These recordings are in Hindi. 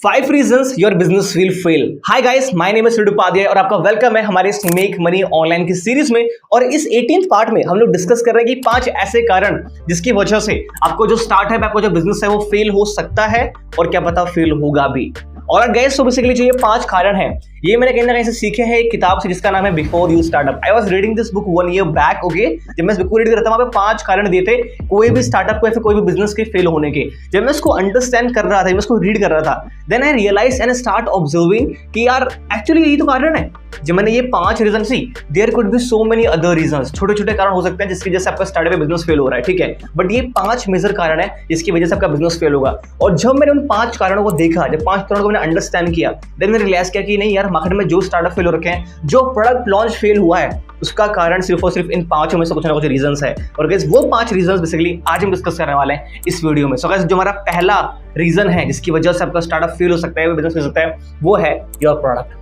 5 reasons your business will fail. Hi guys, my name is Ritu Upadhyay और आपका वेलकम है हमारे इस मेक मनी ऑनलाइन की सीरीज में। और इस 18th पार्ट में हम लोग डिस्कस कर रहे हैं कि 5 ऐसे कारण जिसकी वजह से आपको जो स्टार्ट है, आपको जो बिजनेस है वो फेल हो सकता है और क्या पता फेल होगा भी। और गाइस तो बेसिकली जो ये 5 कारण हैं ये मैंने कहीं ना कहीं से सीखे हैं एक किताब से जिसका नाम है before you startup. I was reading this book 1 year back. Okay, जब मैं इस बुक को रीड कर रहा था वहां पे 5 कारण दिए थे कोई भी स्टार्टअप को या फिर कोई भी बिजनेस के फेल होने के। जब मैं इसको अंडरस्टैंड कर रहा था, मैं इसको रीड कर रहा था, then I realise and start observing कि यार एक्चुअली यही तो कारण है। जब मैंने ये 5 reason see, there could be so many other reasons, छोटे छोटे कारण हो सकते हैं जिसकी वजह से आपका स्टार्टअप बिजनेस फेल हो रहा है, ठीक है, बट ये 5 मेजर कारण है जिसकी वजह से आपका बिजनेस फेल होगा। और जब मैंने उन 5 कारणों को देखा, जब 5 कारणों को मैंने अंडरस्टैंड किया, देन मैंने रियलाइज किया कि नहीं यार, मार्केट में जो स्टार्टअप फेल हो रखे हैं, जो प्रोडक्ट लॉन्च फेल हुआ है, उसका कारण सिर्फ और सिर्फ इन 5 में से कुछ ना कुछ रीजंस है। और गाइस वो 5 रीजंस बेसिकली आज हम डिस्कस करने वाले हैं इस वीडियो में। सो गाइस जो हमारा पहला रीजन है जिसकी वजह से आपका स्टार्टअप फेल हो सकता है, बिजनेस फेल हो सकता है, वो है your product.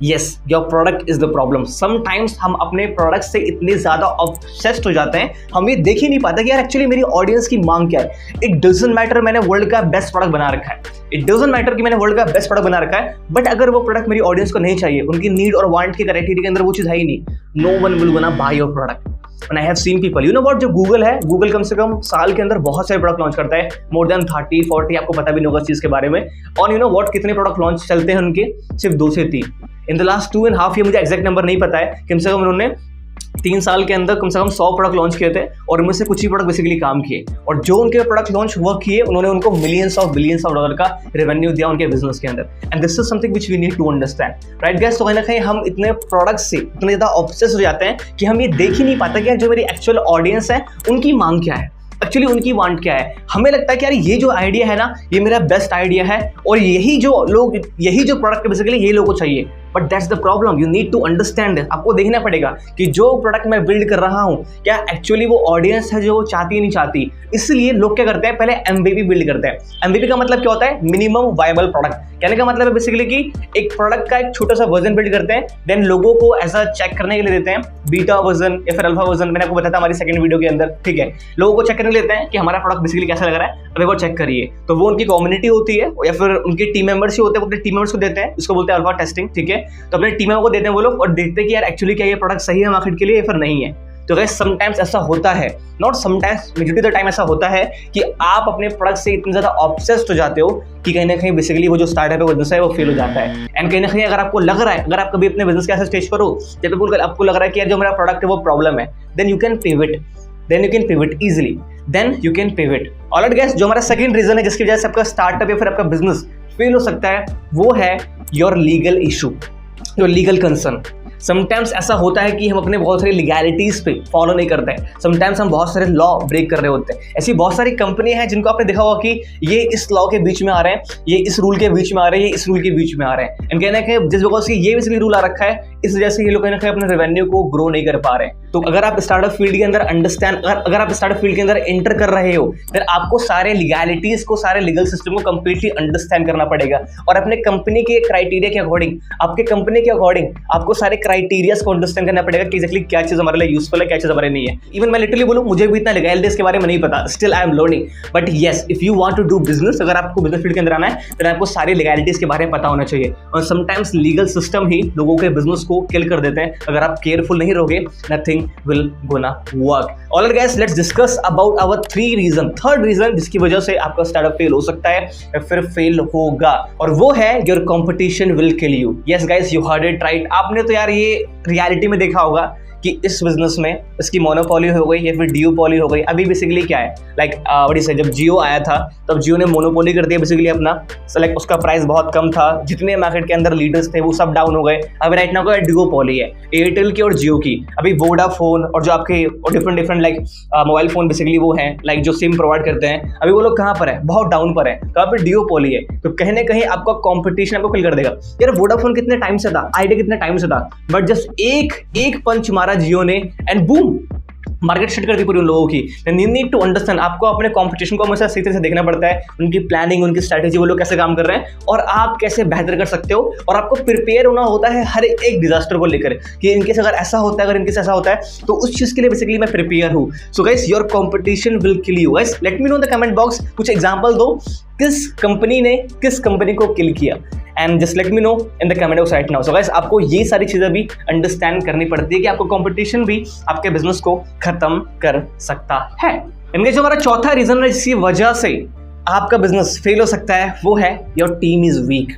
Yes, your product is the problem. Sometimes हम अपने प्रोडक्ट से इतने ज्यादा ऑब्सेस्ड हो जाते हैं, हम ये देख ही नहीं पाते कि यार एक्चुअली मेरी ऑडियंस की मांग क्या है। इट डजंट मैटर मैंने वर्ल्ड का बेस्ट प्रोडक्ट बना रखा है, इट डजंट मैटर कि मैंने वर्ल्ड का बेस्ट प्रोडक्ट बना रखा है, बट अगर वो प्रोडक्ट मेरी ऑडियंस को नहीं चाहिए, उनकी नीड और वांट के क्राइटेरिया के अंदर वो चीज है ही नहीं, no one will gonna buy your product. And I have seen people, you know what, जो गूगल है, गूगल कम से कम साल के अंदर बहुत सारे प्रोडक्ट लॉन्च करता है, मोर देन 30-40, आपको पता भी नहीं होगा इस चीज के बारे में। और यू नो व्हाट, कितने प्रोडक्ट लॉन्च चलते हैं उनके, सिर्फ 2 से 3 इन द लास्ट 2.5 year। मुझे एग्जैक्ट नंबर नहीं पता है, कम से कम उन्होंने 3 साल के अंदर कम से कम 100 प्रोडक्ट लॉन्च किए थे और उनमें से कुछ ही प्रोडक्ट बेसिकली काम किए। और जो उनके प्रोडक्ट लॉन्च हुआ किए, उन्होंने उनको बिलियंस ऑफ डॉलर का रेवेन्यू दिया उनके बिजनेस के अंदर। And this is something which we need to understand, right guys. तो कहीं ना कहीं हम इतने प्रोडक्ट से इतने ज्यादा ऑब्सेस हो जाते हैं कि हम ये देख ही नहीं पाते कि जो मेरी एक्चुअल ऑडियंस है उनकी मांग क्या है, एक्चुअली उनकी वांट क्या है। हमें लगता है कि यार ये जो आइडिया है ना, ये मेरा बेस्ट आइडिया है और यही जो प्रोडक्ट बेसिकली ये लोगों को चाहिए, but that's the problem. You need to understand this. आपको देखना पड़ेगा कि जो प्रोडक्ट मैं बिल्ड कर रहा हूं क्या एक्चुअली वो ऑडियंस है जो चाहती है नहीं चाहती। इसलिए लोग क्या करते हैं, पहले MVP बिल्ड करते हैं। MVP का मतलब क्या होता है, मिनिमम वायबल प्रोडक्ट। कहने का मतलब है बेसिकली कि एक प्रोडक्ट का एक छोटा सा वर्जन बिल्ड करते हैं, देन लोगों को ऐसा चेक करने के लिए देते हैं, बीटा वर्जन या फिर अल्फा वर्जन। मैंने आपको बताया था हमारी सेकंड वीडियो के अंदर, ठीक है। लोगों को चेक करने लेते हैं कि हमारा प्रोडक्ट बेसिकली कैसा लग रहा है, अभी वो चेक करिए। तो वो उनकी कम्युनिटी होती है या फिर उनके टीम मेंबर्स ही होते हैं, वो अपने टीम मेंबर्स को देते हैं, इसको बोलते हैं अल्फा टेस्टिंग, ठीक है। तो अपने टीम को देते हैं वो लोग और देखते हैं कि यार एक्चुअली क्या ये प्रोडक्ट सही है मार्केट के लिए या फिर नहीं है। तो गाइस समटाइम्स ऐसा होता है, not sometimes, majority of the time ऐसा होता है कि आप अपने प्रोडक्ट से इतने ज्यादा ऑब्सेस्ड हो जाते हो कि कहीं ना कहीं बेसिकली वो जो स्टार्टअप है वो बिजनेस है वो फेल हो जाता है। एंड कहीं ना कहीं अगर आपको लग रहा है, अगर आप कभी अपने बिजनेस के ऐसे स्टेज पर हो जब आपको लग रहा है कि यार जो मेरा प्रोडक्ट है वो प्रॉब्लम है, then you can pivot easily, then you can pivot. Alright guys, जो हमारा सेकंड रीजन है जिसकी वजह से आपका स्टार्टअप या फिर आपका बिजनेस फेल हो सकता है, वो है your legal issue, your legal concern. Sometimes ऐसा होता है कि हम अपने बहुत सारी लीगैलिटीज पे फॉलो नहीं करते हैं, समटाइम्स हम बहुत सारे लॉ ब्रेक कर रहे होते हैं। ऐसी बहुत सारी कंपनियां हैं जिनको आपने देखा होगा कि ये इस लॉ के बीच में आ रहे हैं, ये इस रूल के बीच में आ रहे हैं, ये इस रूल के बीच में आ रहे हैं। एंड कहना है कि जिस वजह से ये बेसिकली रूल आ रखा है, इस वजह से ये लोग कहीं ना कहीं अपने रेवेन्यू को ग्रो नहीं कर पा रहे हैं। तो अगर आप स्टार्टअप फील्ड के अंदर अगर आप स्टार्टअप फील्ड के अंदर एंटर कर रहे हो, फिर आपको सारे लीगैलिटीज को, सारे लीगल सिस्टम को कंप्लीटली अंडरस्टैंड करना पड़ेगा और अपने कंपनी के क्राइटेरिया के अकॉर्डिंग, आपके कंपनी के अकॉर्डिंग आपको सारे क्राइटेरियाज को अंडरस्टैंड करना पड़ेगा कि एक्चुअली क्या चीज हमारे लिए यूजफुल है, क्या चीज हमारे नहीं है। इवन मैं लिटरली बोलूं, मुझे भी इतना लीगैलिटीज के बारे में नहीं पता, still I am learning. But yes, if you want to do business, अगर आपको बिजनेस फील्ड के अंदर आना है, तो आपको सारी लीगैलिटीज के बारे में पता होना चाहिए। और समटाइम्स लीगल सिस्टम ही लोगों के बिजनेस को किल कर देते हैं। अगर आप केयरफुल नहीं रहोगे, nothing will gonna work. Alright guys, let's discuss about our third reason जिसकी वजह से आपका स्टार्टअप फेल हो सकता है या फिर फेल होगा, और वो है your competition will kill you. Yes guys, you heard it right. आपने तो यार ये रियलिटी में देखा होगा कि इस बिजनेस में इसकी मोनोपोली हो गई या फिर डियोपोली हो गई। अभी बेसिकली क्या है, जब जियो आया था तब जियो ने मोनोपोली कर दिया बेसिकली अपना। उसका प्राइस बहुत कम था, जितने मार्केट के अंदर लीडर्स थे वो सब डाउन हो गए। अभी राइट नाउ का डियोपोली है एयरटेल की और जियो की। अभी वोडाफोन और जो आपके डिफरेंट मोबाइल फोन बेसिकली वो हैं, जो सिम प्रोवाइड करते हैं, अभी वो लोग कहाँ पर है, बहुत डाउन पर है। तो यहाँ पे डियोपोली है, तो कहीं ना कहीं आपका कॉम्पिटिशन आपको किल कर देगा। यार वोडाफोन कितने टाइम से था, आइडिया कितने टाइम से था, बट जस्ट एक पंच मारा जियो ने एंड बूम, मार्केट शिट कर दी पूरी उन लोगों की। यू नीड टू अंडरस्टैंड, आपको अपने कंपटीशन को हमेशा सही तरह से देखना पड़ता है, उनकी प्लानिंग, उनकी स्ट्रैटेजी, वो लोग कैसे काम कर रहे हैं और आप कैसे बेहतर कर सकते हो। और आपको प्रिपेयर होना होता है हर एक डिजास्टर को लेकर कि इनकेस अगर ऐसा होता है, अगर इनकेस ऐसा होता है तो उस चीज के लिए बेसिकली मैं प्रिपेयर हूँ। So guys, your competition will kill you. Guys let me know in the comment box, कुछ एग्जांपल दो किस कंपनी ने किस कंपनी को किल किया, and just let me know in the comment box right now. So guys, आपको ये सारी चीजें भी अंडरस्टैंड करनी पड़ती है कि आपको कंपटीशन भी आपके बिजनेस को खत्म कर सकता है। इनके जो हमारा चौथा रीजन है जिसकी वजह से आपका बिजनेस फेल हो सकता है वो है your team is weak.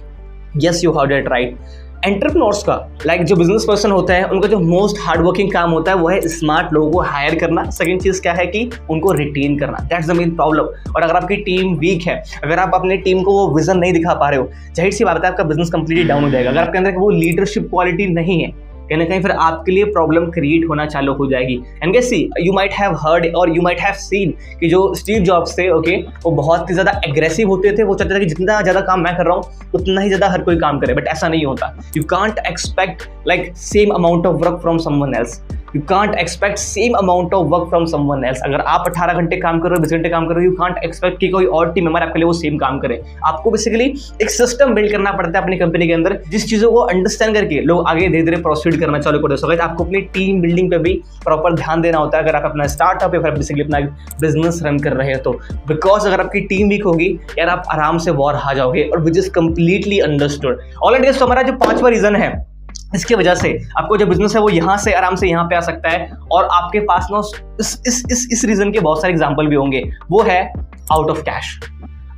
Yes, you heard it right. Entrepreneurs का जो बिजनेस पर्सन होता है उनका जो मोस्ट हार्ड वर्किंग काम होता है वो है स्मार्ट लोगों को हायर करना। सेकंड चीज क्या है कि उनको रिटेन करना। That's the main problem. और अगर आपकी टीम वीक है, अगर आप अपने टीम को वो विजन नहीं दिखा पा रहे हो, जाहिर सी बात है आपका बिजनेस कंप्लीटली डाउन हो जाएगा। अगर आपके अंदर वो लीडरशिप क्वालिटी नहीं है, कहीं ना कहीं फिर आपके लिए प्रॉब्लम क्रिएट होना चालू हो जाएगी। And guess see, you might have heard और यू माइट हैव सीन कि जो स्टीव जॉब्स थे, ओके, वो बहुत ही ज़्यादा एग्रेसिव होते थे। वो चाहते थे कि जितना ज़्यादा काम मैं कर रहा हूँ उतना ही ज़्यादा हर कोई काम करे, बट ऐसा नहीं होता। You can't expect same amount of work from someone else. You can't expect same amount of work from someone else. अगर आप 18 घंटे काम कर रहे हो, 20 घंटे काम कर रहे हो, यू कांट एक्सपेक्ट कि कोई और टीम मेंबर आपके लिए वो सेम काम करे। आपको बेसिकली एक सिस्टम बिल्ड करना पड़ता है अपनी कंपनी के अंदर, जिस चीज़ों को अंडरस्टैंड करके लोग आगे धीरे धीरे प्रोसीड करना चालू करते हैं। आपको अपनी टीम बिल्डिंग पे भी प्रॉपर ध्यान देना होता है अगर आप अपना स्टार्टअप या फिर बेसिकली अपना बिजनेस रन कर रहे हो तो। बिकॉज अगर आपकी टीम वीक होगी यार, आप आराम से वॉर हार जाओगे, और which is completely understood. Already तो हमारा जो पांचवा रीजन है इसकी वजह से आपको जो बिजनेस है वो यहाँ से आराम से यहाँ पे आ सकता है, और आपके पास ना इस रीजन के बहुत सारे एग्जांपल भी होंगे। वो है आउट ऑफ कैश।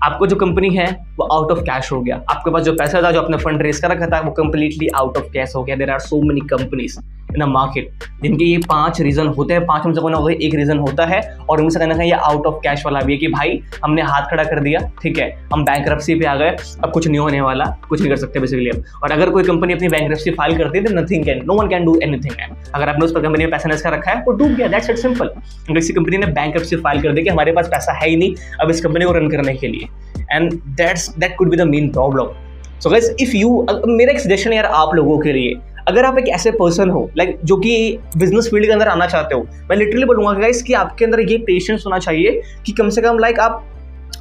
आपको जो कंपनी है वो आउट ऑफ कैश हो गया। आपके पास जो पैसा था, जो आपने फंड रेज कर रखा था, वो कंप्लीटली आउट ऑफ कैश हो गया। There are so many companies in a market जिनके ये 5 रीजन होते हैं। 5 में से कोई ना कोई एक रीजन होता है, और उनसे कहना है ये आउट ऑफ कैश वाला भी है कि भाई हमने हाथ खड़ा कर दिया, ठीक है, हम बैंकरप्सी पे आ गए, अब कुछ नहीं होने वाला, कुछ नहीं कर सकते बेसिकली अब। और अगर कोई कंपनी अपनी बैंकरप्सी फाइल करती है तो nothing can, no one can do anything. अगर आपने उस पर कंपनी में पैसा इन्वेस्ट कर रखा है वो डूब गया, दैट्स इट सिंपल। किसी कंपनी ने बैंकरप्सी फाइल कर दी कि हमारे पास पैसा है ही नहीं अब इस कंपनी को रन करने के लिए, and that could be the main problem. So guys, if you, मेरा एक सजेशन है यार आप लोगों के लिए, अगर आप एक ऐसे पर्सन हो जो कि बिजनेस फील्ड के अंदर आना चाहते हो, मैं लिटरली बोलूंगा गाइस कि आपके अंदर ये पेशेंस होना चाहिए कि कम से कम आप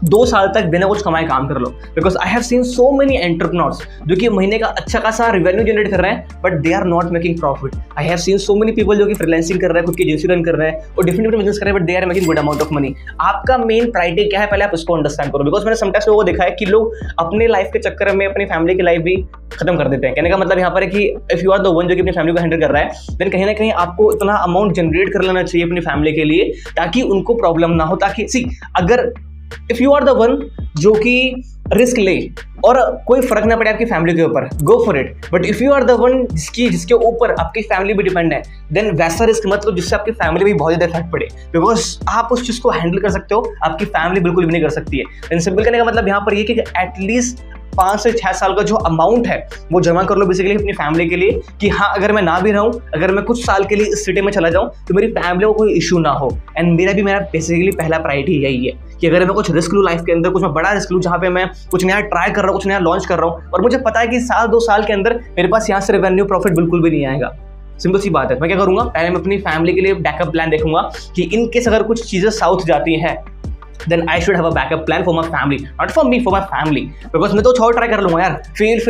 2 साल तक बिना कुछ कमाए काम कर लो। Because I have seen so many entrepreneurs जो कि महीने का अच्छा खासा रेवेन्यू जनरेट कर रहे हैं, but they are not making profit. I have seen so many people जो कि फ्रीलांसिंग कर रहे हैं, खुद की एजेंसी रन कर रहे हैं और डिफरेंट बिजनेस कर रहे हैं, but they are making good amount of money. आपका मेन प्रायोरिटी क्या है, पहले आप उसको अंडरस्टैंड करो। बिकॉज मैंने समटाइम्स लोगों को देखा है कि लोग अपने लाइफ के चक्कर में अपनी फैमिली की लाइफ भी खत्म कर देते हैं। कहने का मतलब यहाँ पर है कि if you are the one जो कि अपनी फैमिली को हैंडल कर रहा है, देन कहीं ना कहीं आपको इतना अमाउंट जनरेट कर लेना चाहिए अपनी फैमिली के लिए ताकि उनको प्रॉब्लम ना हो। ताकि अगर if you are the one जो कि रिस्क ले और कोई फर्क ना पड़े आपकी फैमिली के ऊपर, go for it. But if you are the one जिसके ऊपर आपकी फैमिली भी डिपेंड है, देन वैसा रिस्क मत लो जिससे आपकी फैमिली भी बहुत ज्यादा इफेक्ट पड़े। बिकॉज आप उस चीज को हैंडल कर सकते हो, आपकी फैमिली बिल्कुल भी नहीं कर सकती है। देन सिंपल करने का मतलब यहाँ पर ये कि एटलीस्ट 5 से 6 साल का जो अमाउंट है वो जमा कर लो बेसिकली अपनी फैमिली के लिए, कि हाँ अगर मैं ना भी रहूं, अगर मैं कुछ साल के लिए इस सिटी में चला जाऊं तो मेरी फैमिली को कोई इशू ना हो। एंड मेरा बेसिकली पहला प्रायोरिटी यही है कि अगर मैं कुछ रिस्क लूँ लाइफ के अंदर, कुछ मैं बड़ा रिस्क लूँ जहाँ पे मैं कुछ नया ट्राई कर रहा हूँ, कुछ नया लॉन्च कर रहा हूँ, और मुझे पता है कि 1-2 साल के अंदर मेरे पास यहाँ से रेवेन्यू प्रॉफिट बिल्कुल भी नहीं आएगा, सिंपल सी बात है, मैं क्या करूंगा, पहले मैं अपनी फैमिली के लिए बैकअप प्लान देखूंगा कि इन केस अगर कुछ चीजें साउथ जाती हैं, then I should have a backup plan for my family, not for me, for my family, because मैं तो छोड़ ट्राई कर लूंगा यार, fail,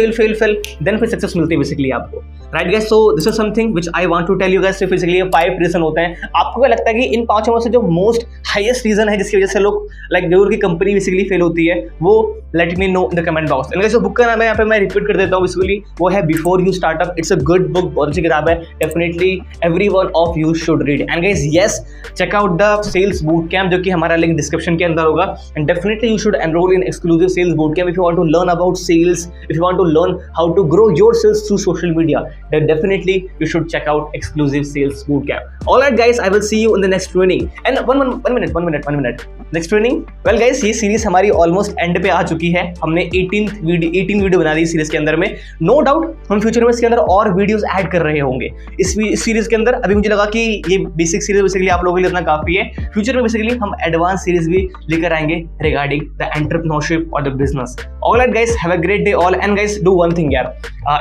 then फिर सक्सेस मिलती है बेसिकली आपको, right guys. So this is something which I want to tell you guys. Basically 5 reason होते हैं। आपको क्या लगता है कि इन 5 में से जो मोस्ट हाईएस्ट रीजन है जिसकी वजह से लोग जरूर की कंपनी बेसिकली फेल होती है, वो let me know in the comment box. इनका जो बुक का नाम है यहाँ पे मैं रिपीट कर देता हूँ, बेसिकली वो है before you startup. It's a good book, बहुत अच्छी किताब है, definitely everyone of you should read. And guys yes, check out the sales boot camp, जो कि हमारा लिंक डिस्क्रिप्शन के अंदर होगा। And definitely you should enroll in exclusive sales bootcamp if you want to learn about sales, if you want to learn how to grow your sales through social media, then definitely you should check out exclusive sales bootcamp. Alright guys, I will see you in the next training. And one minute. Next training, well guys, ये सीरीज हमारी ऑलमोस्ट एंड पे आ चुकी है। हमने 18 वीडियो बना दी इस सीरीज के अंदर में। नो डाउट हम फ्यूचर में इसके अंदर और वीडियोस ऐड कर रहे होंगे इस सीरीज के अंदर। अभी मुझे लगा कि ये बेसिक सीरीज बेसिकली आप लोगों के लिए इतना काफी है। फ्यूचर में बेसिकली हम एडवांस सीरीज भी लेकर आएंगे regarding the entrepreneurship or the business. All right guys, have a great day all, and guys do one thing यार,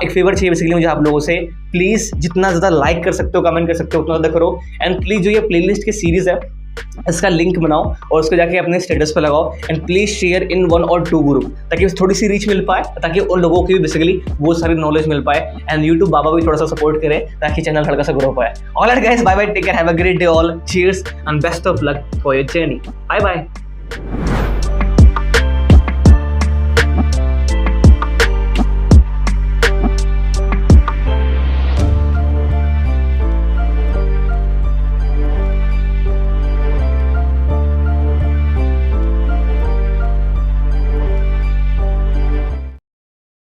एक फेवर चाहिए बेसिकली मुझे आप लोगों से, प्लीज जितना ज्यादा लाइक कर सकते हो, कमेंट कर सकते हो उतना ज्यादा करो। एंड प्लीज जो ये प्लेलिस्ट की सीरीज है इसका लिंक बनाओ और उसको जाके अपने स्टेटस पे लगाओ, and please share in 1 or 2 group, ताकि थोड़ी सी रीच मिल पाए, ताकि उन लोगों की भी बेसिकली वो सारी नॉलेज मिल पाए, एंड यूट्यूब बाबा भी थोड़ा सा सपोर्ट करे ताकि चैनल हल्का सा ग्रो पाए। All right guys, bye bye, take care, have a great day all, cheers and best of luck for your journey, bye bye.